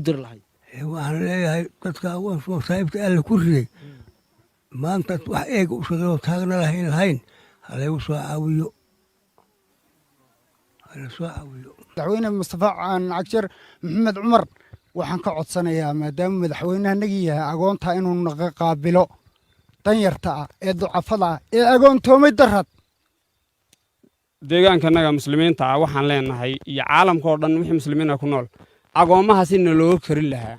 dir lahayd waxaan leeyahay dadka saaxiibka alla ku riday maanta wax eeg u shaqeeyo taagna lahayn halaygu soo caawiyo madaxweyne Mustafa Cagjar Maxamed Cumar waxaan ka codsanayaa maadaama madaxweynahanagii yahay agoonta inuu naga qaabilo danyarta ee ducafada ee agoontoomay darrad deegaankanaga muslimiinta ah waxaan leenahay iyo caalamka oo dhan wixii muslimiina ku nool agoomaha si looga karin lahaa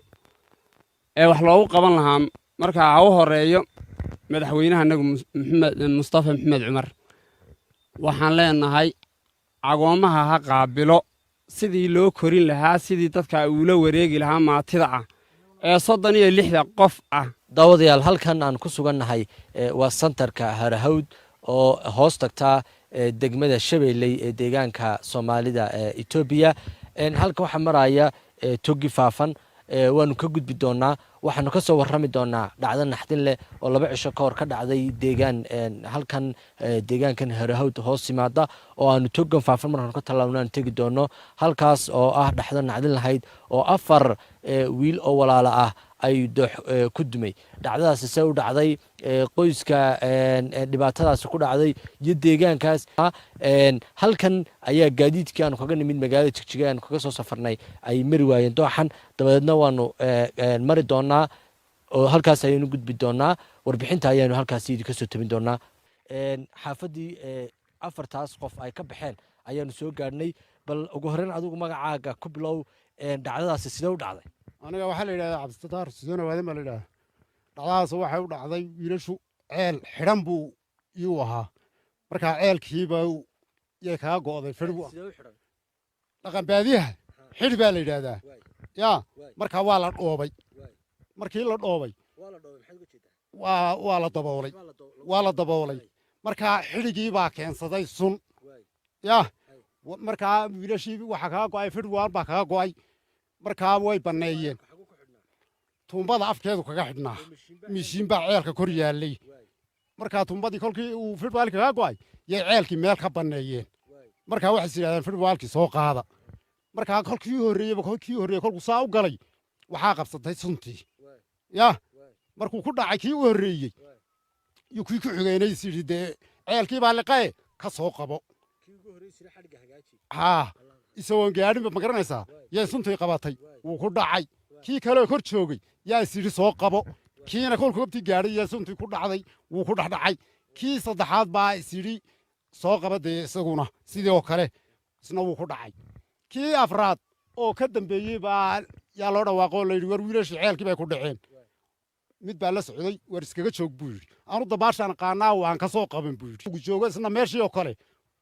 ee wax loogu qaban lahaa marka ha u horeeyo madaxweynahanaga Mustafa Maxamed Cumar waxaan leenahay agoomaha ha qaabilo sidii loo korin lahaa sidii dadka uu la wareegi lahaa maatida ah ee 36 qof ah daawadayaal halkan aan ku sugannahay waa santarka Harahawd oo hoos tagta degmada Shabeelley ee deegaanka Soomaalida ee Itoobiya halka waxa maraya togi faafan waanu ka gudbi doonaa waxaanu ka soo warrami doonaa dhacdo naxdin leh oo 2 cisho ka hor ka dhacday halkan deegaankan Harahawd hoos yimaada oo aanu togan faafan markaan ka talaabnaan tagi doono halkaas oo ah dhacdo naxdin lahayd oo 4 wiil oo walaalo ah ay ku dumay dhacdadaas si u dhacday qoyska dhibaatadaas ku dhacday iyo deegaankaas halkan ayaa gaadiidkii aanu kaga nimid magaalada Jigjiga aanu kaga soo safarnay ay mari waayeen dooxan dabadeedna waanu mari doonaa oo halkaas ayaynu gudbi doonaa warbixinta ayaanu halkaas idin ka soo tabin doonaa xaafadii 4taas qof ay ka baxeen ayaanu soo gaarnay bal ugu horreyn adigu magacaaga ku bilow dhacdadaas sida u dhacday aniga waxa la yiraahdaa Cabdisataar Sidona Waadan baa la yiraahdaa dhacdaas waxay u dhacday wiilashu ceel xidhan buu iyuu ahaa marka ceelkiiba yay kaga go'day fadhigu dhaqan baadiyaha xidh baa la yiraahdaa yaa marka waa la dhoobay markii la dhoobay waa la daboolay marka xidhigii baa keensaday sun yaa marka wiilashii waxa kaga go'ay fadhigu baa kaga go'ay markaa way baneeyeen tuumbada afkeedu kaga xidhnaa mishiin baa ceelka kor yaallay markaa tuumbadii kolkii uu fidwaalki kaga go'ay yay ceelkii meel ka baneeyeen markaa waxay yidhahdeen fidwaalkii soo qaada markaa kolkii horreeyey kolkuu saa u galay waxaa qabsatay suntii yaa markuu ku dhacay kii u horreeyey iyo kii ku xigeenay sidii dee ceelkii baa liqaye ka soo qabo haa isagoon gaadhinba ma garanaysaa yay suntii qabatay wuu ku dhacay kii kale kor joogay yaa isyidhi soo qabo kiina kolkuu wabtii gaadhay yaa suntii ku dhacday wuu ku dhexdhacay kii saddexaad baa isyidhi soo qaba dee isaguna sidii oo kale isna wuu ku dhacay kii afraad oo ka dambeeyey baa yaa loo dhawaaqoo layidhi war wiilashii ceelkii bay ku dhaceen mid baa la socday war iskaga joog buu yidhi anu dabaashaan qaanaa waan ka soo qaban buu yidhi joogo isna meeshii oo kale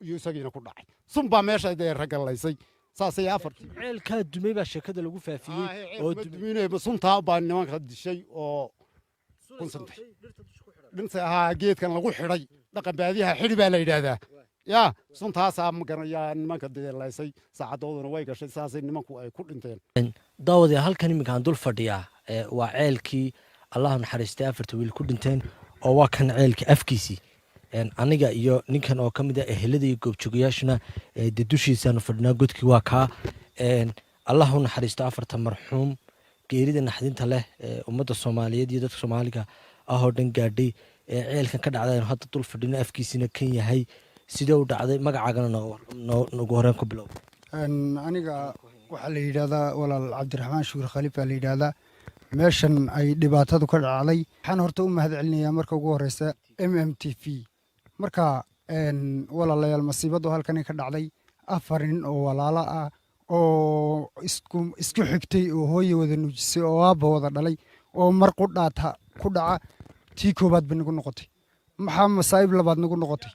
iyo isagiina ku dhacay sun baa meesha dee ragalaysay saasay afartii ceelka dumay baa sheekada lagu faafiyey oo duminay sunta baa nimanka dishay oo kunsantay dhinta ahaa geedkan lagu xidhay dhaqan baadiyaha xidhi baa la yidhaahdaa yaa suntaasaa ma garanayaa nimanka deelaysay saacadooduna way gashay saasay nimanku ay ku dhinteen daawadii halkan iminkaan dul fadhiyaa waa ceelkii allahu naxariistay 4 wiil ku dhinteen oo waa kan ceelkii afkiisii aniga iyo ninkan oo ka mid ah ehelada iyo goobjoogayaashuna dushiisaanu fadhinaa godkii waa kaa allahu naxariisto 4 marxuum geerida naxdinta leh ummadda Soomaaliyeed iyo dadka Soomaaliga ah oo dhan gaadhay ceelkan ka dhacday hadda dul fadhina afkiisina kan yahay sidoo u dhacday magacaagana nagu horeen ku bilow aniga waxa la yiraahdaa walaal Cabdiraxmaan Shuur Khalifa la yiraahdaa meeshan ay dhibaatadu ka dhacday waxaan horta u mahadcelinayaa marka ugu horeysa MMTV marka walaalayaal masiibadu halkan ka dhacday 4 nin oo walaalo ah oo isku xigtay oo hooyo wada nuujisay oo aabba wada dhalay oo mar qudhaata ku dhaca tii koobaad bay nagu noqotay maxaa masaa'ib labaad nagu noqotay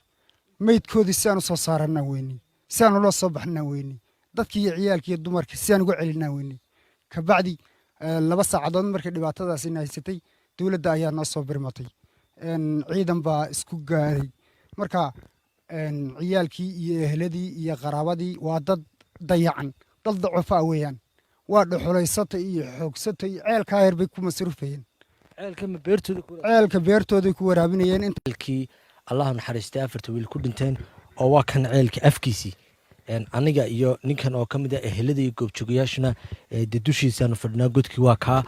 meydkoodii si aan u soo saarannaa weynay si aan ula soo baxnaa weynay dadkii iyo ciyaalkii iyo dumarkii si aan uga celinaa weynay kabacdi 2 saacadood markii dhibaatadaasi haysatay dawladda ayaa noo soo birmatay ciidan baa isku gaaray marka ciyaalkii iyo ehladii iyo qaraabadii waa dad dayacan dad daciif ah weeyaan waa dhuxulaysatay iyo xoogsatay ceelka yar bay ku masruufayeen ceelka beertooda ku waraabinayeen intalkii allahu naxariistay 4 wiil ku dhinteen oo waa kan ceelkii afkiisii aniga iyo ninkan oo ka mid ah ehelada iyo goobjoogayaashuna dee dushiisaanu fadhinaa godkii waa kaa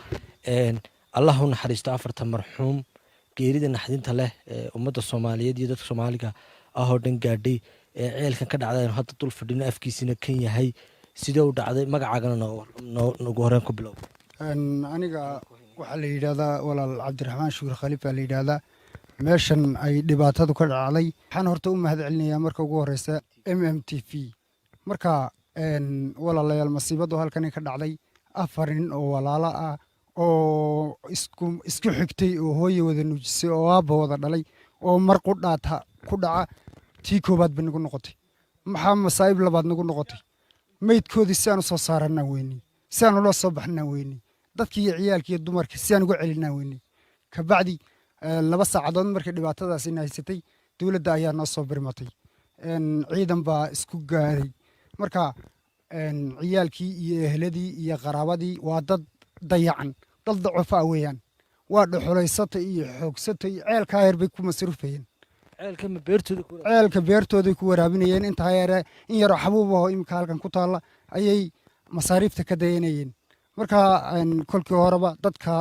allah u naxariisto afarta marxuum geerida naxdinta leh ummadda soomaaliyeed iyo dadka soomaaliga ah oo dhan gaadhay ceelkan ka dhacday aynu hadda dul fadhino afkiisina kan yahay sidee u dhacday magacaagana nagu horeen ku bilow. aniga waxaa la yidhahdaa walaal cabdiraxmaan shukur khaliif baa la yidhahdaa meeshan ay dhibaatadu ka dhacday waxaan horta u mahad celinayaa marka ugu horeysa MMTV marka walaalayaal masiibadu halkan ka dhacday 4 nin oo walaalo ah oo isku xigtay oo hooyo wada nuujisay oo aabba wada dhalay oo mar ku dhaca tii koobaad ba nagu noqotay maxaa masaa'ib labaad nagu noqotay meydkoodii si aan u soo saaranaa weynii si aan ula soo baxnaa weynii dadkii iyo ciyaalkii iyo dumarkii si aan uga celinaa weynii kabacdi 2 saacadood markii dhibaatadaasi haysatay dowladda ayaa noo soo birmatay ciidan baa isku gaaray marka ciyaalkii iyo ehladii iyo qaraabadii waa dad dayacan dad dacofa weeyaan waa dhuxulaysatay iyo xoogsatay ceelka yar bay ku masruufayeen ceelka beertooday ku waraabinayeen intaa yare in yaroo xabuub ahoo imika halkan ku taalla ayay masaariifta ka dayanayeen marka kolkii horeba dadka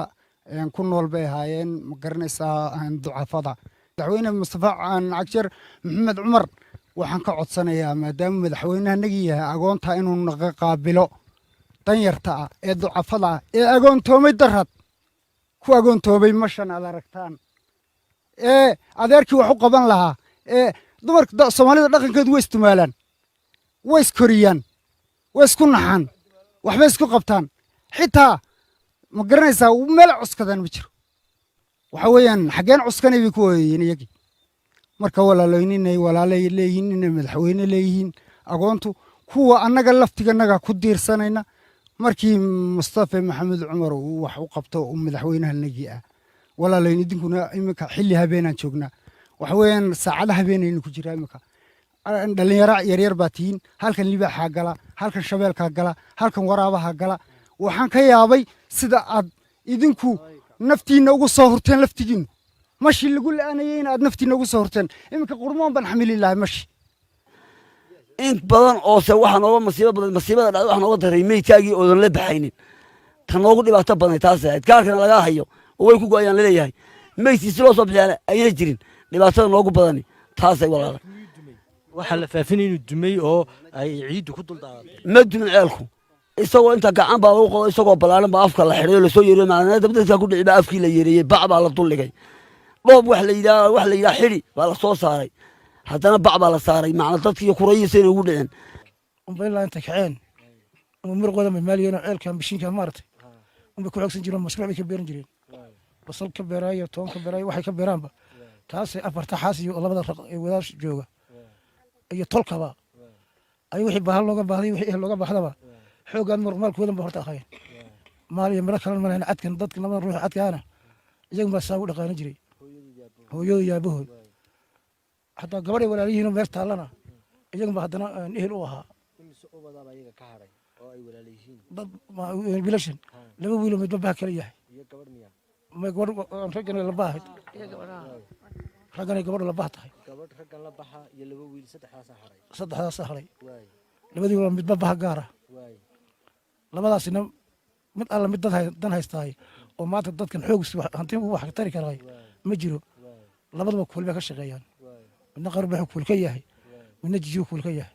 ku nool bay ahaayeen ma garanaysaa ducafada madaxweyne mustafa cagjar maxamed cumar waxaan ka codsanayaa maadaama madaxweynahanagii yahay agoonta inuu naga qaabilo danyarta ah ee ducafada ah ee agoontoomay darad ku agoontoobay mashan aad aragtaan adeerkii wax u qaban lahaa dumarka soomaalida dhaqankeedu way istumaalaan way iskoriyaan way isku naxaan waxbay isku qabtaan xitaa ma garanaysaa meel cuskadaan ma jiro waxa weeyaan xaggeen cuskanay bay ku waayeen iyagii marka walaalooyninay walaalay leeyihiin inay madaxweyne leeyihiin agoontu kuwa annaga laftiganaga ku diirsanayna markii mustafa maxamed cumar uu wax u qabto madaxweynahanagii ah walaalayn idinkuna imika xilli habeenaan joognaa waxa weeyaan saacada habeenaynu ku jiraa imika dhalinyaro yaryar baa tihiin halkan libaaxaa gala halkan shabeelkaa gala halkan waraabaha gala waxaan ka yaabay sida aad idinku naftiina ugu soo hurteen laftigiinu mashi lagu la'aanayay in aad naftiina ugu soo hurteen imika qurmoon baan xamili lahay mashi in badan oo se waxa nooga masiibada dhacday waxa nooga daray meydkaagii oodan la baxaynin tan noogu dhibaato badan taas ahayd kaarkana laga hayo oo way ku go'ayaan leeyahay meydkiisi loo soo bixiyaan ayna jirin dhibaatada noogu badani taasay walaala waxaa la faafinay inuu dumay oo ay ciiddu ku dul daadatay ma dumin ceelku isagoo inta gacan baa lagu qodo isagoo balaaran baa afka la xidhay oo lasoo yeeriyo macnaa dadka ku dhici baa afkii la yeeriyey bac baa la duldhigay dhoob wax la yidhaha xidhi baa la soo saaray haddana bac baa la saaray macna dadkii kurayiisa inay ugu dhicin umbayla inta kaceen muruqooda maaliyeeno ceelkan bishiinka maartay unbay ku xoogsan jireen mashruuc bay ka beeran jireen basal ka beeraayo toon ka beeraayo waxay ka beeraanba taasay afarta xaas iyo labada raq ee wadaas jooga iyo tolkaba ay wixii bahal looga baahday wixii ehl looga baahdaba xoogaan maalkoodan ba horta ahaayeen maal iyo mara kale malayn cadkan dadka labada ruux cadkaana iyagu baa saa u dhaqaanan jiray hooyada iyo aabahood hataa gabadhay walaalihiin meel taallana iyagu baa haddana ehel u ahaa dad wiilashan 2 wiil oo midba baa kala yahay ma gabadh raggan la baahayd raggan gabadh la baahtahay raggan la baxa iyo 2 wiil saddexdaas haray labadii wiil midba baa gaara labadaasina mid alla mid dan haystaay oo maanta dadkan xoogis hanti wax tari karay ma jiro labadaba kulba ka shaqeeyaan midna qarba kuul ka yahay midna jijo kuul ka yahay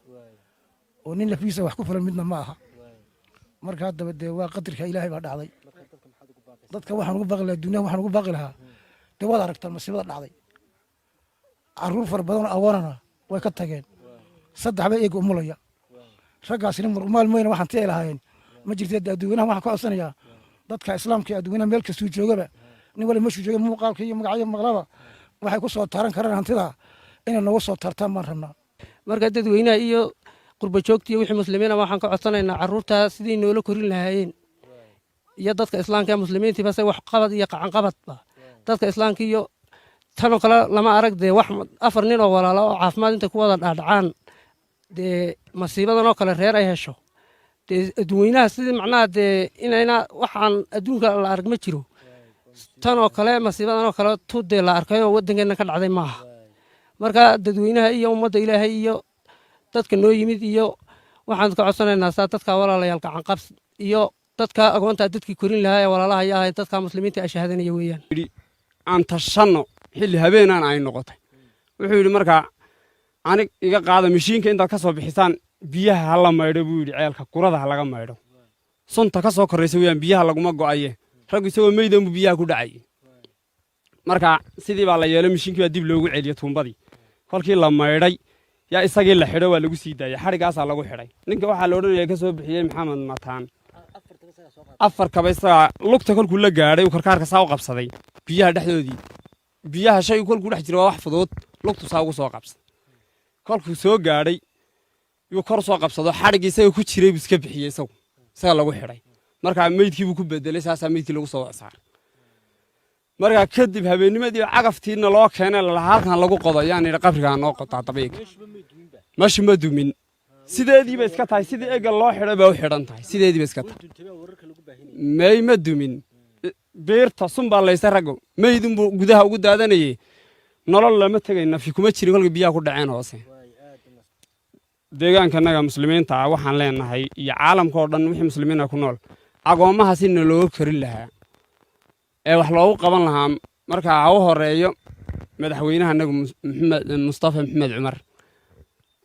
oo nin lafiisa wax ku fulan midna ma aha marka hadaba de waa qadarka ilaahay baa dhacday dadka waxaan ugu baaqi lahaa dunyada waxaan ugu baaqi lahaa de waad aragtaan masiibada dhacday caruur fara badan awoonana way ka tageen 3 bay eeg umulaya raggaasina maal mayna waxaan tii lahaayeen ma jirtay dadweynaha waxaan ka codsanayaa dadka islaamka ee dadweynaha meel kasta joogaba nin wali meeshu jooga muuqaalka iyo magaca maqlaba waxay ku soo taaran karaan hantida inay nagu soo tartaan maan rabnaa marka dadweynaha iyo qurba joogta iyo wixii muslimiina waxaan ka codsanaynaa caruurta sidii noola korin lahaayeen iyo dadka islaamka ee muslimiinta bas wax qabad iyo qacan qabadba dadka islaamka iyo tan oo kale lama arag de wax 4 nin oo walaalo oo caafimaad inta ku wada dhaadhacaan de masiibadan oo kale reer ay hesho de dadweynaha sidii macnaha de inayna waxaan adduunka la arag ma jiro tan oo kale masiibadan oo kale tuudee la arkay oo wadankeena ka dhacday maaha marka dadweynaha iyo ummadda ilaahay iyo dadka noo yimid iyo waxaan ka codsanaynaa saa dadka walaalayaal gacan qabs iyo dadka agoonta dadkii korin lahaa ee walaalaha ay ahayd dadka muslimiinta ay shahaadanaya weeyaan aan tashanno xilli habeenaan ay noqotay wuxuu yidhi markaa anig iga qaada mishiinka intaad ka soo bixisaan biyaha ha la maydho buu yidhi ceelka kurada ha laga maydho sunta ka soo korraysa weeyaan biyaha laguma go'aye raggu isagoo meydan buu biyaha ku dhacay marka sidii baa la yeelay mishiinkii baa dib loogu celiyey tuumbadii kolkii la maydhay yaa isagii la xidho waa lagu sii daayay xadhigaasaa lagu xidhay ninka waxaa la odhanaya ka soo bixiyey maxamed mataan afar kaba isagaa lugta kolkuu la gaadhay uu karkaarka saa u qabsaday biyaha dhexdoodii biyaha shaygu kolkuu dhex jira waa wax fudud lugtu saa ugu soo qabsaday kolkuu soo gaadhay yuu kor soo qabsado xadhiggii isaga ku jiray buu iska bixiyey isaga lagu xidhay markaa meydkii buu ku bedelay saasaa meydkii lagu soo saaray markaa kadib habeennimadii cagaftiina loo keenay lalahaa halkan lagu qodo yaan idhi qabrigaa noo qotaa dabiiga meeshu ma dumin sideediiba iska tahay sidii ega loo xidhay baa u xidhan tahay sideediiba iska tahay may ma dumin beerta sun baa laysa raggo meydunbuu gudaha ugu daadanayey nolol lama tegay nafi kuma jirin kolka biyaha ku dhaceen hoose deegaankanaga muslimiinta ah waxaan leenahay iyo caalamka oo dhan wixii muslimiina ku nool agoommaha si nalooga korin lahaa ee wax loogu qaban lahaa markaa ha u horeeyo madaxweynaha anagu mustafa maxamed cumar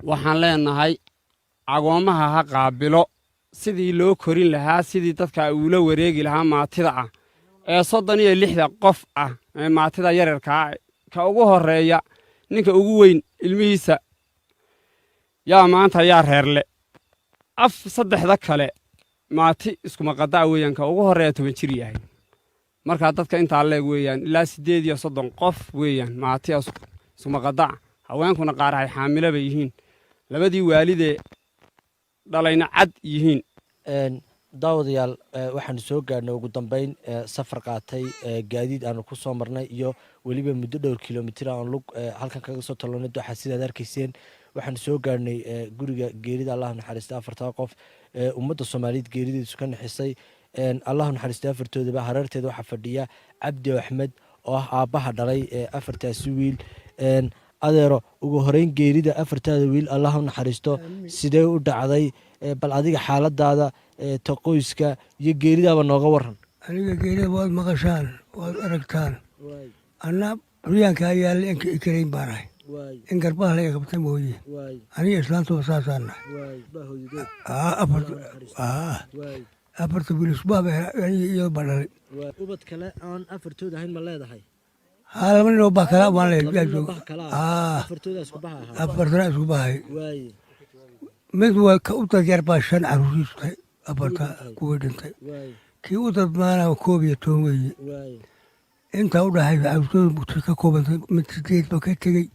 waxaan leenahay agoommaha ha qaabilo sidii loo korin lahaa sidii dadka uula wareegi lahaa maatida ah ee 36 qof ah ee maatida yaryarka ka ugu horeeya ninka ugu weyn ilmihiisa yaa maanta yaa reerle saddexda kale maati iskuma qadaa weeyaan ka ugu horeeya 10 jir yahay markaa dadka intaa leeg weeyaan ilaa 38 qof weeyaan maati iskuma qadaa haweenkuna qaar ay xaamilo bay yihiin labadii waalidee dhalayna cad yihiin daawadayaal waxaanu soo gaadhnay ugu dambeyn safar qaatay gaadiid aanu ku soo marnay iyo weliba muddo dhowr kilomitir aan lug halkan kaga soo talloonay dooxa sidaad arkayseen waxaanu soo gaadhnay guriga geerida allahu naxariista 4 qof ummadda soomaaliyeed geerideedu ka naxisay allahu naxariista afartoodaba hareerteeda waxaa fadhiya cabdi axmed oo ah aabbaha dhalay 4taasi wiil adeero ugu horeyn geerida 4taada wiil allahu naxariisto sidee u dhacday bal adiga xaaladaada ta qoyska iyo geeridaaba nooga waran aniga geerida waad maqashaan waad aragtaan anna curyaanka ayaa la inkarayn baan ahay in garbaha laga qabta mooye aniga islaantooda saasaan nahay afarta wiil isbaab aniga iyo badhalay ubad kale aan 4tooda ahayn ma leedahay laba ninoo bah kala baan leeyahay afartana isku bahay mid waa ka u dad yar baa 5 caruuriis tahay afarta kuwii dhintay kii u dad maana 11 weeye intaa u dhaxaysa caruurtooda bugtay ka koobantay mid 8 baa ka tegey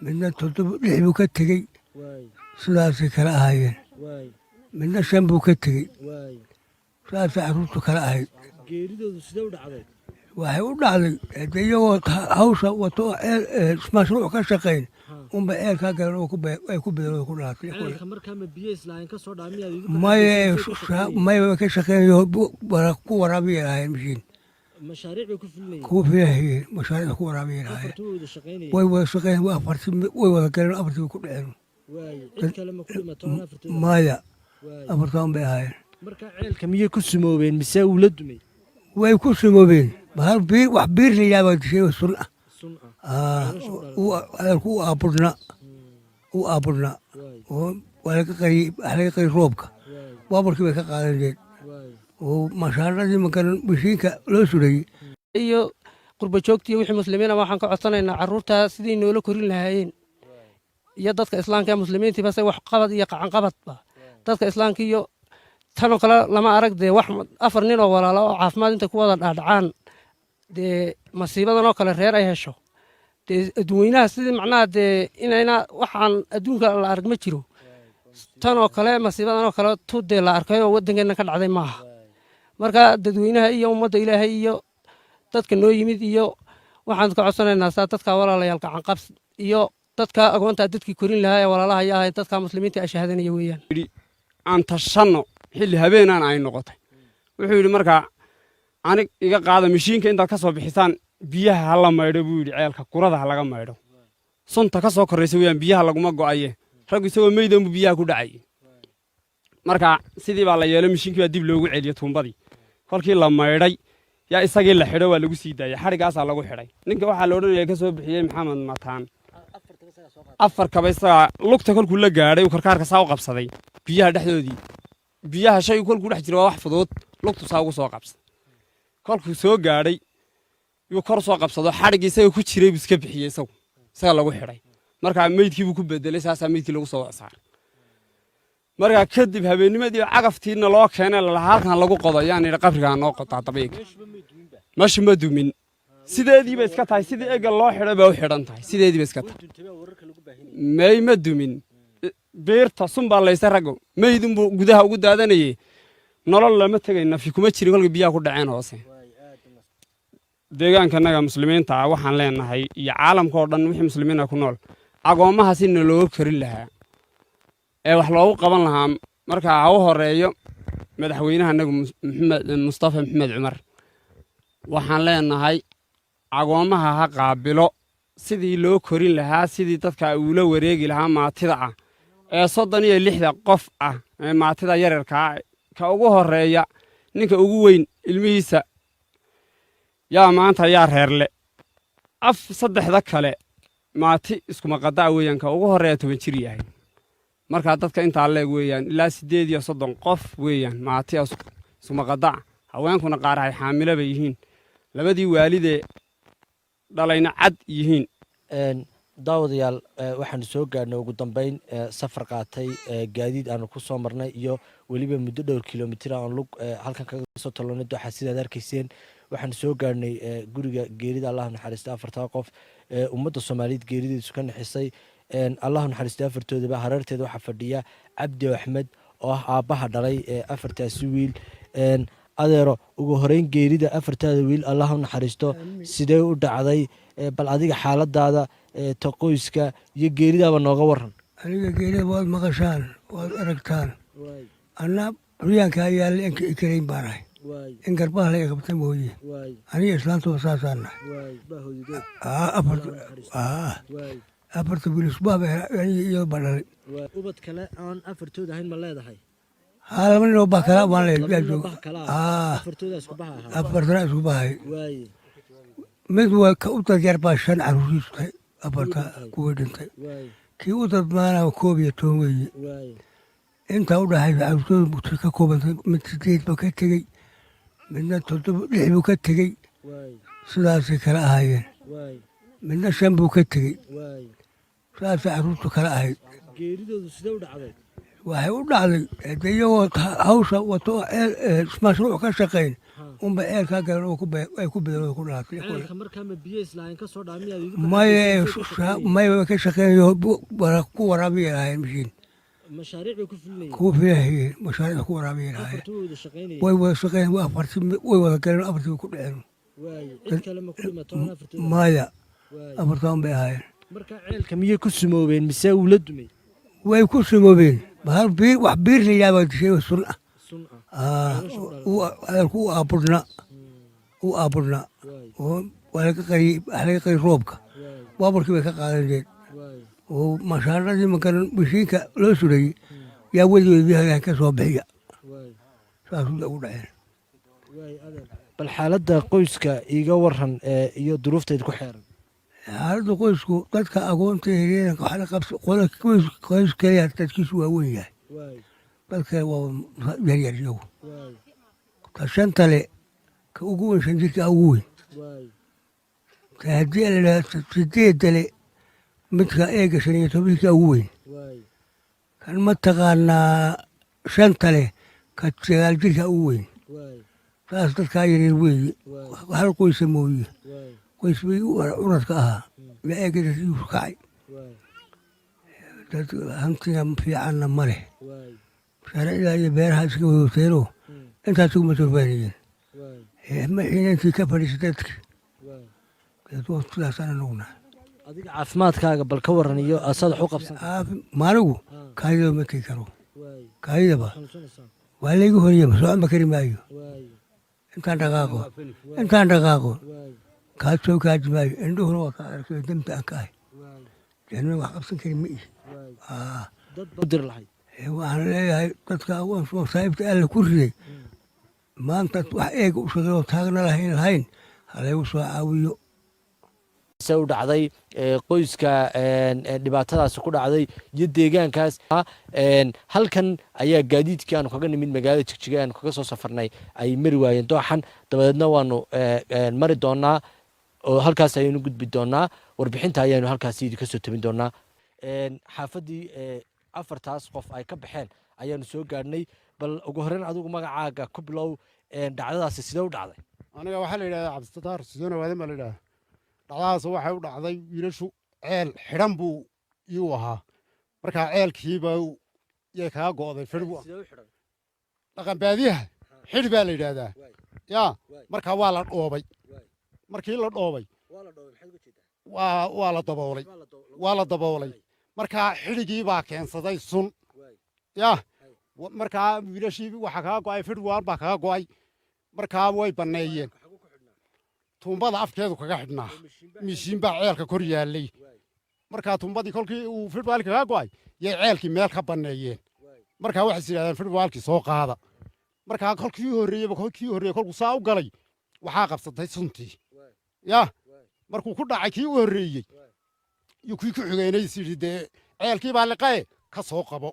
midna 7 buu ka tegey sidaasay kala ahaayeen midna 5 buu ka tegey saasay caruurtu kala ahayd geeridoodu sidee u dhacday waxay u dhacday iyagoo hawsha wato mashruuc ka shaqayn unba eelkaa galan ay ku bedeen oo ku dhalatay markaa ma biyo islaahin ka soo dhaamiyaad maya ka shaqeynayo ku waraabiya lahaayeen mishiin mashaariic bay ku fulinayeen kuwa filayeen mashaariic ku waraabiya lahaayeen way wada shaqeyn way wada galeen afartii ku dhaceen cid kale ma ku dhimato maya afartaan bay ahaayeen markaa ceelka miyay ku sumoobeen mise uu la dumay way ku sumoobeen wax biir la yidhahdo dishay sun ah u aabudna oo waa laga qari roobka baaburkii bay ka qaadaneen oo mashaaradii makaran mashiinka loo surayey iyo qurba joogtiiyo wixii muslimiina waxaan ka codsanaynaa carruurta sidii noola korin lahaayeen iyo dadka islaamka muslimiintiiba se wax qabad iyo qacan qabadba dadka islaamka iyo tanoo kale lama arag dee wax 4 nin oo walaala oo caafimaad inta ku wada dhaadhacaan dee masiibadan oo kale reer ay hesho dee adduweynaha sidii macnaha dee inayna waxaan adduunka la arag ma jiro tanoo kale masiibadan oo kale tudee la arkay oo waddankeena ka dhacday maaha marka dadweynaha iyo ummadda ilaahay iyo dadka noo yimid iyo waxaan ka codsanaynaa saa dadka walaalayaal gacan qabs iyo dadka agoonta dadkii korin lahaa ee walaalaha ay ahayd dadka muslimiinta ay shahaadanaya weeyaan aan tashanno xilli habeenaan ay noqotay wuxuu yidhi markaa anig iga qaada mishiinka intaad ka soo bixisaan biyaha ha la maydho buu yidhi ceelka kurada ha laga maydho sunta ka soo korraysa weeyaan biyaha laguma go'aye raggu isagoo meydan buu biyaha ku dhacay marka sidii baa la yeelay mishiinkii baa dib loogu celiyay tuumbadii kolkii la maydhay yaa isagii la xidho waa lagu sii daayay xadhigaasaa lagu xidhay ninka waxaa la odhanaya ka soo bixiyey maxamed mataan afar kaba isagaa lugta kolkuu la gaadhay uu karkaarka saa u qabsaday biyaha dhexdoodii biyaha shaygu kolkuu dhex jira waa wax fudud lugtu saa ugu soo qabsaday kolkuu soo gaadhay yuu kor soo qabsado xadhiggii isaga ku jiray buu iska bixiyey isaga lagu xidhay markaa meydkii buu ku bedelay saasaa meydkii lagu soo saaray markaa kadib habeennimadii cagaftiina loo keenay lalahaa halkan lagu qodo yaan idhi qabrigaa noo qotaa dabiiga meesha ma dumin sideediiba iska tahay sidii eega loo xidhay baa u xidhan tahay sideediiba iska tahay may ma dumin beerta sun baa laysay raggo meydunbuu gudaha ugu daadanayey nolol lama tegay nafi kuma jirin kolkii biyaha ku dhaceen hoose deegaankanaga muslimiinta ah waxaan leenahay iyo caalamka oo dhan wixii muslimiina ku nool agoommaha si nalooga korin lahaa ee wax loogu qaban lahaa markaa ha u horeeyo madaxweynaha anagu mustafa maxamed cumar waxaan leenahay agoommaha ha qaabilo sidii loo korin lahaa sidii dadka uula wareegi lahaa maatida ah ee 36 qof ah ee maatida yararka ka ugu horeeya ninka ugu weyn ilmihiisa yaa maanta yaa reerle saddexda kale maati isku maqadaa weeyaan ka ugu horeeya 10 jir yahay marka dadka inta leeg weeyaan ilaa 38 qof weeyaan maati isku maqadaa haweenkuna qaar ay xaamilo bay yihiin labadii waalide dhalayna cad yihiin daawadayaal waxaan soo gaarnay ugu dambeyn safar qaatay gaadiid aan ku soo marnay iyo waliba muddo dhowr kiiloomitir aan lug halkan kaga soo talonay waxa sidaad arkayseen waxaan soo gaarnay guriga geerida Allah naxariista 4 qof ummadda Soomaaliyeed geeridiisu ka naxisay Allah naxariista afartoodaba hareerteeda waxa fadhiya Cabdi Axmed oo ah aabaha dhalay afartaasi wiil adeero ugu horeyn geerida afartaada wiil Allah naxariisto sidee u dhacday bal adiga xaaladaada taqooyska iyo geeridaba nooga waran aniga geerida waad maqashaan waad aragtaan anna riyaanka ayaa la inkirayn baanahay in garbaha la qabtay mooye aniga islaantu wasaasana afarta wiil isbaab iyo badhalay ubad kale aan afartooda ahayn ma leedahay laba nin oo bah kala waan leeyahay afartooda isku baha afartana isku bahay mid waa ka u dadyar baa 5 caruuristay afarta kuwa dhintay kii u dadmaana 11 weeye inta u dhahay caruurtooda buti ka koobantay mid 8 ba ka tegey midna 7 buu ka tegey sidaasay kala ahaayeen midna 5 buu ka tegey sidaasay caruurtu kala ahayd geeridoodu sidee u dhacday waxay u dhacday iyagoo hawsha wato mashruuc ka shaqayn unba eelkaa galan oo ay ku bedelo ku dhalatay markaa ma biyo islaahin ka soo dhaamiyaa maya ka shaqeynayo ku waraabiya lahayn mishiin mashaariic bay ku fulmayeen ku filayeen mashaariic ku waraabiya lahayn way wada shaqeyn way wada galeen afartii ku dhaceen cid kale ma ku dhimato afartii maya afartaan bay ahaayeen marka ceelka miyay ku sumoobeen mise uu la dumay way ku sumoobeen wax biir la yidhaha baa dishay sun ah ku aabudna waa laga qari roobka baaburkii bay ka qaadaneen oo mashaaradii makan mashiinka loo surayey yaa weligood biyaha ka soo bixiya saasuu ugu dhaceen bal xaaladda qoyska iiga waran iyo duruufteed ku xeeran xaaladda qoysku dadka agoonta hereeranka waxaa la qabsa qoys keliya dadkiisu waa weyn yahay dadka waa yaryar iyagu ka shanta le ka ugu weyn 5 jirka ugu weyn ka haddii la yidhaha 8 le midka eega 15 jirka ugu weyn kan mataqaanaa 5 le ka 9 jirka ugu weyn saas dadkaa yaryar weeye hal qoysa mooye qoys bay uradka ahaa la eegada siduu kacay dad hantina fiicanna ma leh mashaariicda iyo beeraha iska wadoteenoo intaas uguma turbaanayeen maxiina intii ka fadhiisa dadki sidaasaan anuguna adiga caafimaadkaaga bal ka waran iyo asaad wax u qabsan maanigu kaadidaba ma tegi karo kaadidaba waa laygu horiye socon ba kari maayo intaan dhaqaaqo kaa soo kaaji maayo indhuhuna waa ka aragto damta aan ka ahay janna wax qabsan kari ma ihi dad badir lahayd waxaan leeyahay dadka masaa'ibta alla ku riday maanta wax eega u shaqeeyo taagna lahayn halaygu soo caawiyo se u dhacday qoyska dhibaatadaasi ku dhacday iyo deegaankaas halkan ayaa gaadiidkii aanu kaga nimid magaalada jigjiga aanu kaga soo safarnay ay mari waayeen dooxan dabadeedna waanu mari doonaa oo halkaas ayaynu gudbi doonaa warbixinta ayaanu halkaasi idinka soo tabin doonaa xaafaddii afartaas qof ay ka baxeen ayaanu soo gaadhnay bal ugu horreyn adigu magacaaga ku bilow dhacdadaasi sidee u dhacday aniga waxaa la yidhahdaa cabdisataar sidoona waadan baa la yidhahdaa dhacdadaas waxay u dhacday wiilashu ceel xidhan buu iyuu ahaa markaa ceelkiiba yay kaga go'day fidhbu dhaqan baadiyaha xidh baa la yidhaahdaa yaa markaa waa la dhoobay markii la dhoobay waa la daboolay markaa xidhigii baa keensaday sun yaa markaa wiilashii waxaa kaga go'ay fidhwaan baa kaga go'ay markaa way banneeyeen tuumbada afkeedu kaga xidhnaa mishiin baa ceelka kor yaallay markaa tuumbadii kolkii uu fidhwaalki kaga go'ay yay ceelkii meel ka banneeyeen markaa waxay is yidhahdeen fidhwaalkii soo qaada markaa kolkii horreeyey kolkuu saa u galay waxaa qabsatay suntii yaa markuu ku dhacay kii u horreeyey iyo kii ku xigeenay is yidhi dee ceelkii baa liqae ka soo qabo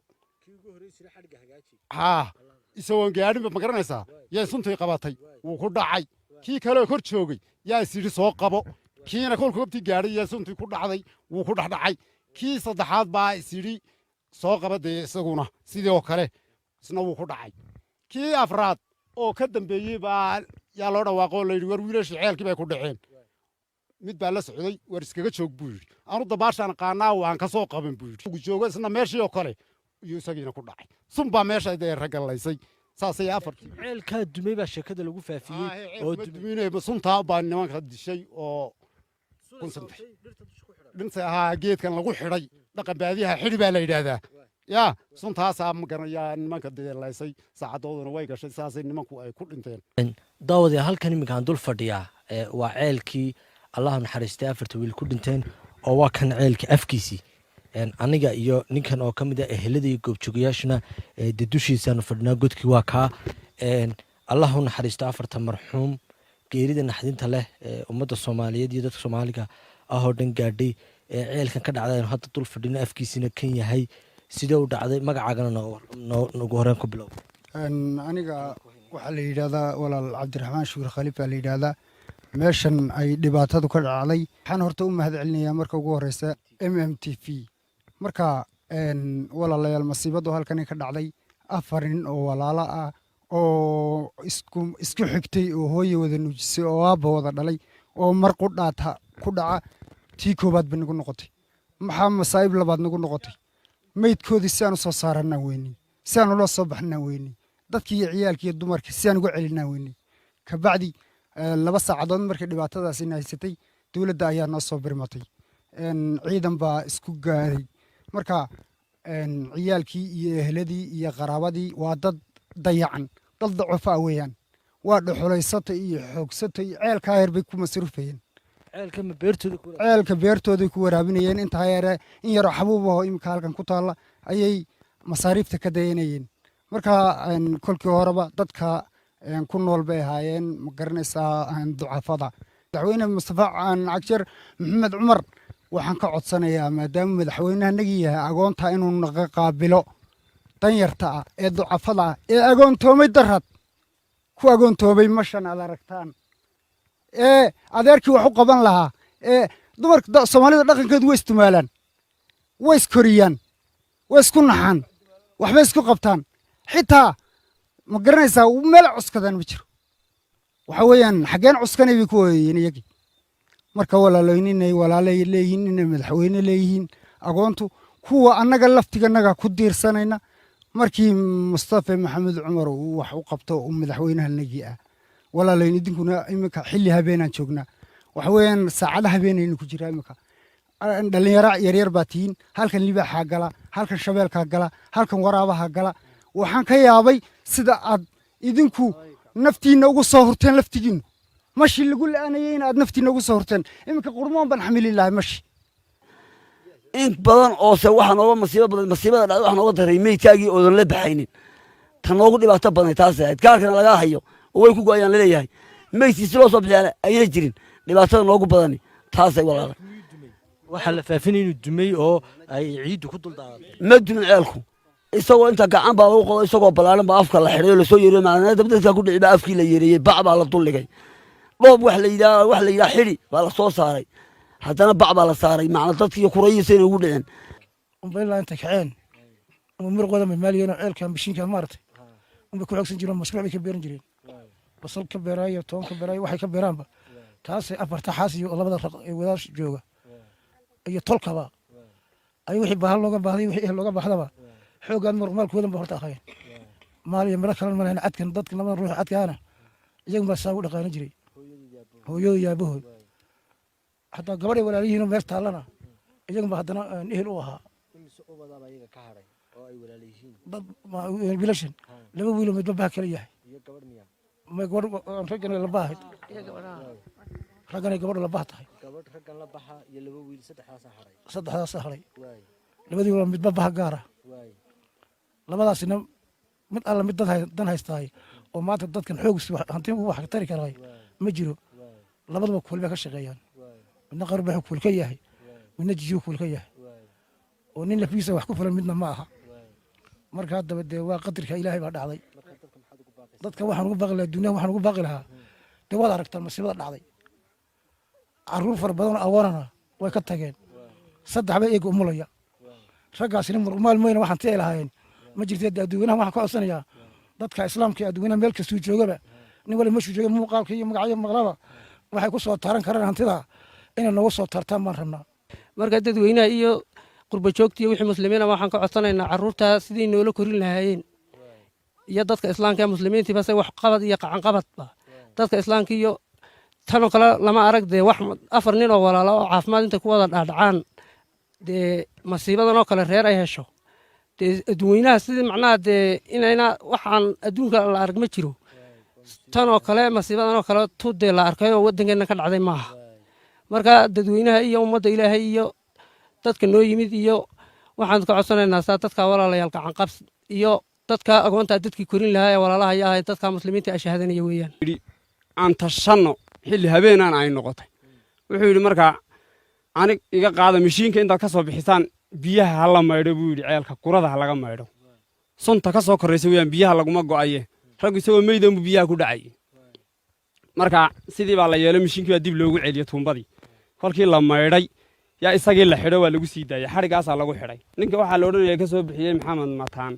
haa isagoon gaadhinba ma garanaysaa yay suntii qabatay wuu ku dhacay kii kaleoo kor joogay yaa is yidhi soo qabo kiina kolku wabtii gaadhay yaa suntii ku dhacday wuu ku dhexdhacay kii saddexaad baa is yidhi soo qaba dee isaguna sidii oo kale isna wuu ku dhacay kii afraad oo ka dambeeyey baa yaa loo dhawaaqoo layidhi war wiilashii ceelkii bay ku dhaceen mid baa la socday war iskaga joog buu yidhi anu dabaashaan qaanaa waan ka soo qaban buu yidhi joogo isna meeshii oo kale iyuu isagiina ku dhacay sun baa meesha dee ragallaysay saasay afartii ceelkaa dumay baa sheekada lagu faafiyey oo duminay suntaa baa nimanka dishay oo dhintay ahaa geedkan lagu xidhay dhaqan baadiyaha xidhi baa la yidhaahdaa yaa suntaasaa magarayaa nimanka deelaysay saacadooduna way gashay saasay nimanku ay ku dhinteen daawade halkan iminkaan dul fadhiyaa waa ceelkii allahu naxariistay afarta wiil ku dhinteen oo waa kan ceelkii afkiisii aniga iyo ninkan oo ka mid ah ehelada iyo goobjoogayaashuna dee dushiisaanu fadhinaa godkii waa kaa allahu naxariisto afarta marxuum geerida naxdinta leh ummadda soomaaliyeed iyo dadka soomaaliga ah oo dhan gaadhay ceelkan ka dhacday aynu hadda dul fadhino afkiisina kan yahay sidee u dhacday magacaagana ugu horeen ku bilow aniga waxaa la yidhahdaa walaal cabdiraxmaan shukur khaliif baa la yidhahdaa meeshan ay dhibaatadu ka dhacday waxaan horta u mahad celinayaa marka ugu horeysa t v marka walaalayaal masiibadu halkani ka dhacday 4 nin oo walaalo ah oo isku xigtay oo hooye wada nuujisay oo aabba wada dhalay oo mar qudhaata ku dhaca tii koobaad ba nagu noqotay maxaa masaa'ib labaad nagu noqotay meydkoodii si aan u soo saarannaa weynay si aan ula soo baxnaa weynay dadkii iyo ciyaalkii iyo dumarkii si aan uga celinaa weynay kabacdi 2 saacadood markii dhibaatadaasi haysatay dowladda ayaa noo soo birmatay ciidan baa isku gaaray marka ciyaalkii iyo ehladii iyo qaraabadii waa dad dayacan dad dacufa weeyaan waa dhuxulaysatay iyo xoogsatay ceelkaa yar bay ku masruufayeen ceelka beertooday ku waraabinayeen intaa yare in yaroo xabuubaho imika halkan ku taalla ayay masaariifta ka dayanayeen marka kolkii horeba dadka ku nool bay ahaayeen ma garanaysaa ducafada madaxweyne mustafa cagjar maxamed cumar waxaan ka codsanayaa maadaama madaxweynahanagii yahay agoonta inuu naga qaabilo danyarta ah ee ducafada ah ee agoontoomay darad ku agoontoobay mashan aad aragtaan ee adeerkii wax u qaban lahaa ee dumarka soomaalida dhaqankeedu way istumaalaan way iskoriyaan way isku naxaan waxbay isku qabtaan xitaa ma garanaysaa meel cuskadaan ma jiro waxa weeyaan xaggeen cuskanay bay ku waayeen iyagii marka walaalooyninay walaalay leeyihiin inay madaxweyne leeyihiin agoontu kuwa annaga laftiganaga ku diirsanayna markii mustafa maxamed cumar uu wax u qabto madaxweynahanagii ah walaalayn idinkuna iminka xilli habeenaan joognaa waxa weeyaan saacada habeenaynu ku jiraa iminka dhalinyaro yaryar baa tihiin halkan libaaxaa gala halkan shabeelkaa gala halkan waraabaha gala waxaan ka yaabay sida aad idinku naftiinna ugu soo hurteen laftigiinnu mashi lagu la'aanayey in aad naftiinna ugu soo hurteen iminka qurmoon baan xamili lahay mashi in badan oo se waxa nooga masiibada dhacday waxa nooga daray meydkaagii oodan la baxaynin tan noogu dhibaato badan taas ahayd kaarkana laga hayo oo way ku go'ayaan leeyahay meydkiisi loo soo bixiyaan ayna jirin dhibaatada noogu badani taasay walaala waxaa la faafinay inuu dumay oo ay ciiddu ku duldaadatay ma dumin ceelku isagoo inta gacan baa lagu qodo isagoo balaaran baa afka la xidhay oo lasoo yeeriyo macnaa dabdadka ku dhici baa afkii la yeeriyey bac baa la duldhigay dhoob wax la yidhaha xidhi baa la soo saaray haddana bac baa la saaray macna dadkii kurayiisayna ugu dhicin umbaylaa inta kaceen uma muruqooda mamaaliyeen oo ceelkan bishiinkan maaragtay unbay ku xoogsan jireen mashruuc bay ka beeran jireen basal ka beeraayo toon ka beeraayo waxay ka beeraanba taasay afarta xaas iyo labada raq ee wadaas jooga iyo tolkaba ay wixii bahal looga baahday wixii ehel looga baahdaba xoogaan maalkoodan ba horta ahaayeen maal iyo miro kale malahayn cadkan dadka labada ruux cadkaana iyagun baa saa u dhaqaanan jiray hooyooda iyo aabahood hataa gabadhay walaaliyihiinoo meel taallana iyagun baa haddana ehel u ahaa dad wiilashan laba wiiloo midba baa kala yahay raggan laba ahayd ragganay gabadha labaha tahay saddexdaasa haray labadii wiiloo midba baha gaara labadaasina mid alla mid dan haystaay oo maanta dadkan xoogis hanti wax tari karaay ma jiro labadaba kuul bay ka shaqeeyaan midna qarbaxu kuul ka yahay midna jijiyo kuul ka yahay oo nin lafiisa wax ku filan midna ma aha marka haddaba dee waa qadarka ilaahay baa dhacday dadka waxaan ugu baaqi lahaa duuniyaha waxaan ugu baaqi lahaa dee waad aragtaan masiibada dhacday carruur fara badan oo agoonana way ka tageen saddex bay eega umulaya raggaasina murmaal mayna waxaan tii ay lahaayeen ma jirtee dee adduunyanaha waxaan ka codsanayaa dadka islaamka ee adduunyanaha meel kastuu joogaba nin wali meeshuu jooga muuqaalka iyo magacyo maqlaba waxay ku soo taaran karaan hantida inay noogu soo taartaan baan rabnaa marka dadweynaha iyo qurba joogta iyo wixii muslimiina waxaan ka codsanaynaa carruurta sidii noola korin lahaayeen iyo dadka islaamka ee muslimiintiiba se wax qabad iyo qacanqabadba dadka islaamka iyo tanoo kale lama arag dee wax 4 nin oo walaalo oo caafimaad inta ku wada dhaadhacaan dee masiibadan oo kale reer ay hesho dee dadweynaha sidii macnaha dee inayna waxaan adduunka la arag ma jiro tanoo kale masiibadan oo kale tudee la arkay oo waddankeena ka dhacday maaha marka dadweynaha iyo ummadda ilaahay iyo dadka noo yimid iyo waxaan ka codsanaynaa saa dadka walaalayaal gacanqabs iyo dadka agoonta dadkii korin lahaa ee walaalaha ay ahayd dadka muslimiinta ay shahaadanaya weeyaan aan tashanno xilli habeenaan ay noqotay wuxuu yidhi markaa anig iga qaada mishiinka intaad ka soo bixisaan biyaha ha la maydho buu yidhi ceelka kurada ha laga maydho sunta ka soo korraysa weeyaan biyaha laguma go'aye raggu isagoo meydanbu biyaha ku dhacay marka sidii baa la yeelay mishiinkii baa dib loogu celiyey tuumbadii kolkii la maydhay yaa isagii la xidho waa lagu sii daayay xadhigaasaa lagu xidhay ninka waxaa la odhanaya ka soo bixiyey maxamed mataan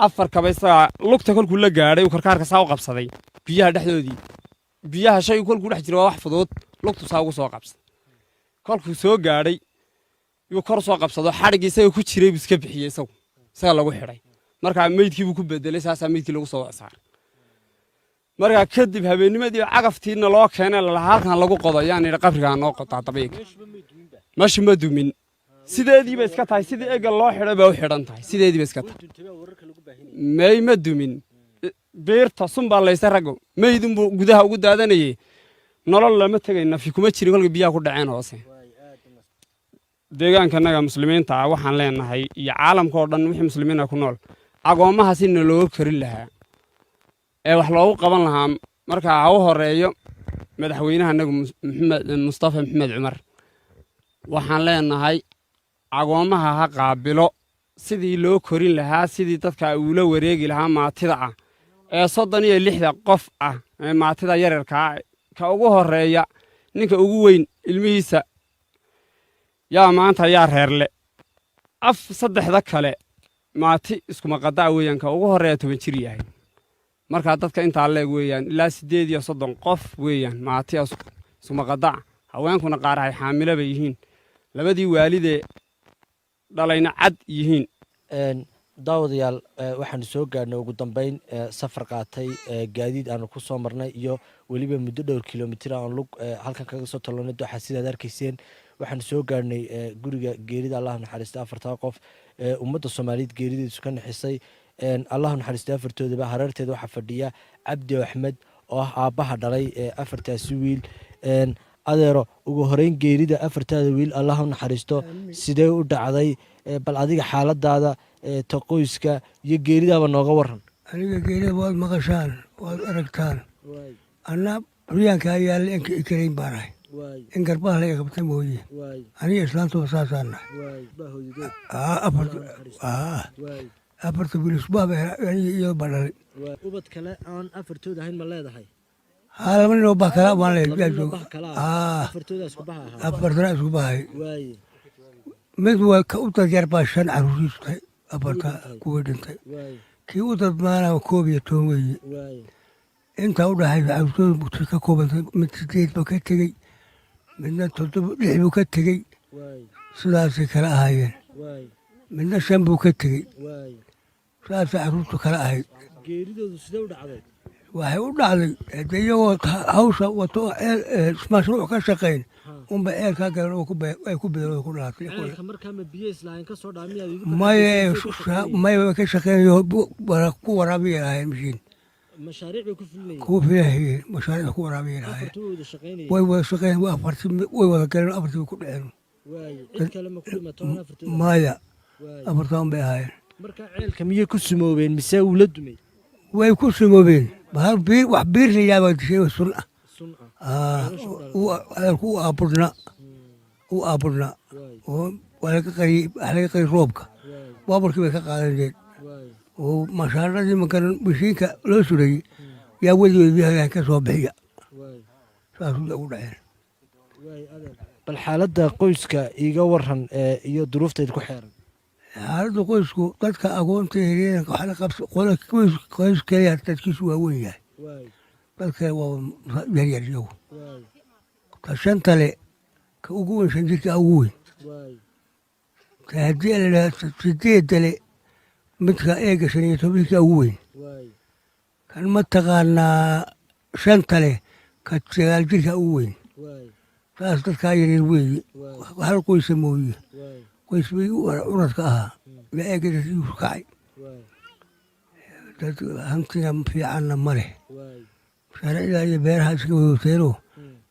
4 kaba isagaa lugta kolkuu la gaadhay uu karkaarka saa u qabsaday biyaha dhexdoodii biyaha shay kolkuu dhex jiro waa wax fudud lugtu saa ugu soo qabsaday kolkuu soo gaadhay yuu kor soo qabsado xadhiggii isaga ku jiray buu iska bixiyey isaga lagu xidhay markaa meydkii buu ku bedelay saasaa meydkii lagu soo saaray markaa kadib habeennimadii cagaftiina loo keenay lalahaa halkan lagu qodo yaan idhi qabrigaa noo qotaa dabayg meeshu ma dumin sideediiba iska tahay sidii ega loo xidhay baa u xidhan tahay sideediiba iska tahay may ma dumin beerta sun baa laysa raggo meydunbuu gudaha ugu daadanayey nolol lama tegay nafi kuma jirin kolka biyaha ku dhaceen hoose deegaankanaga muslimiinta ah waxaan leenahay iyo caalamka oo dhan wixii muslimiina ku nool agoommaha si nalooga korin lahaa ee wax loogu qaban lahaa markaa ha u horeeyo madaxweynaha anagu mustafa maxamed cumar waxaan leenahay agoommaha ha qaabilo sidii loo korin lahaa sidii dadka uula wareegi lahaa maatida ah ee 36 qof ah ee maatida yaryarkaa ka ugu horeeya ninka ugu weyn ilmihiisa yaa maanta yaa reerle saddexda kale maati iskuma qadaa weeyaan ka ugu horeeya 10 jir yahay markaa dadka intaa leeg weeyaan ilaa 38 qof weeyaan maati iskuma qadaa haweenkuna qaar ay xaamilo bay yihiin labadii waalidee dhalayna cad yihiin daawadayaal waxaanu soo gaadhnay ugu dambeyn safar qaatay gaadiid aanu ku soo marnay iyo weliba muddo dhowr kilomitir aan lug halkan kaga soo talloonay dooxa sidaad arkayseen waxaanu soo gaadhnay guriga geerida allah naxariista 4 qof ummadda soomaaliyeed geerideedu ka naxisay allah naxariista afartoodaba hareerteeda waxaa fadhiya cabdi axmed oo ah aabbaha dhalay 4taasi wiil adeero ugu horeyn geerida afartaada wiil allah u naxariisto sidee u dhacday bal adiga xaaladaada ta qoyska iyo geeridaaba nooga waran aniga geerida waad maqashaan waad aragtaan anna curyaanka ayaa la ikarayn baan ahay in garbaha laga qabta mooye aniga islaantuba saasaan nahay afarta wiil isbaaba aniga iyadoo baa dhalay ubad kale aan afartooda ahayn ma leedahay haa laba ninoo bah kala baan leeyahay afartana isku bahay mid waa ka u dadyar baa 5 caruuriis tahay afarta kuwii dhintay kii u dadmaana 11 weeye inta u dhaxaysa caruurtooda bugti ka koobantay mid 8 baa ka tegey midna 7 6 buu ka tegey sidaasay kala ahaayeen midna 5 buu ka tegey saasay caruurtu kala ahayd geeridoodu sidee u dhacday waxay u dhacday hadee iyagoo hawsha wato mashruuc ka shaqayn unba ceelkaa galan oo ay ku beero ku dhalatay ceelka markaa ma biyo islaahin ka soo dhaamiyaad maya ka shaqeynayo ku waraabiya lahaayeen mashiin mashaariic bay ku fulinayeen kuwa filayeen mashaariic ku waraabiya lahaayeen way wada shaqeyn way wada galeen afartii ku dhaceen cid kale ma ku dhimato maya afartaan bay ahaayeen markaa ceelka miyay ku sumoobeen mise uu la dumay way ku sumoobeen wax biir la yaaba dishay sun ah ku aabudna oo laga qari roobka baaburkii bay ka qaadaneen oo mashaaradii makaran mashiinka loo surayey yaa weligood ka soo bixiya saasuu ugu dhaceen bal xaaladda qoyska iiga waran iyo duruufteed ku xeeran xaaladda qoysku dadka agoonta hereenka waxaa la qabsa qoys kaliya dadkiisu waa weyn yahay dadka waa yaryar iyagu ta shantale ka ugu weyn 5 jirka ugu weyn ta haddii la dhaha 8dale midka eega 15 jirka ugu weyn kan mataqaanaa shantale ka 9 jirka ugu weyn saas dadkaa yaryar weeye hal qoysa mooye qoys bay uradka ahaa la eegadiisu kacay dad hantiga fiicanna ma leh mashaariicda iyo beeraha iska wadoteenoo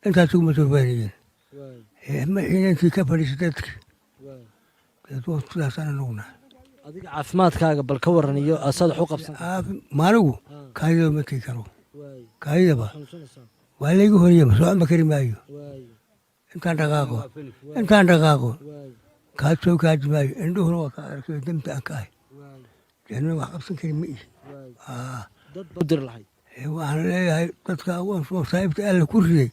intaas uguma turbaanayeen maxiinantii ka fadhiisa dadki sidaasaan anuguna adiga caafimaadkaaga bal ka waran iyo asaad wax u qabsan maanigu kaadida ma tegi karo kaadidaba waa laygu horiyey socon ma kari maayo intaan dhaqaaqo kaad soo kaaji maayo indhuhuna waa ka arkay dembi aan ka ahay janna wax qabsan kari ma ihi dad badir lahay waxaan leeyahay dadka masaa'ibta alla ku riday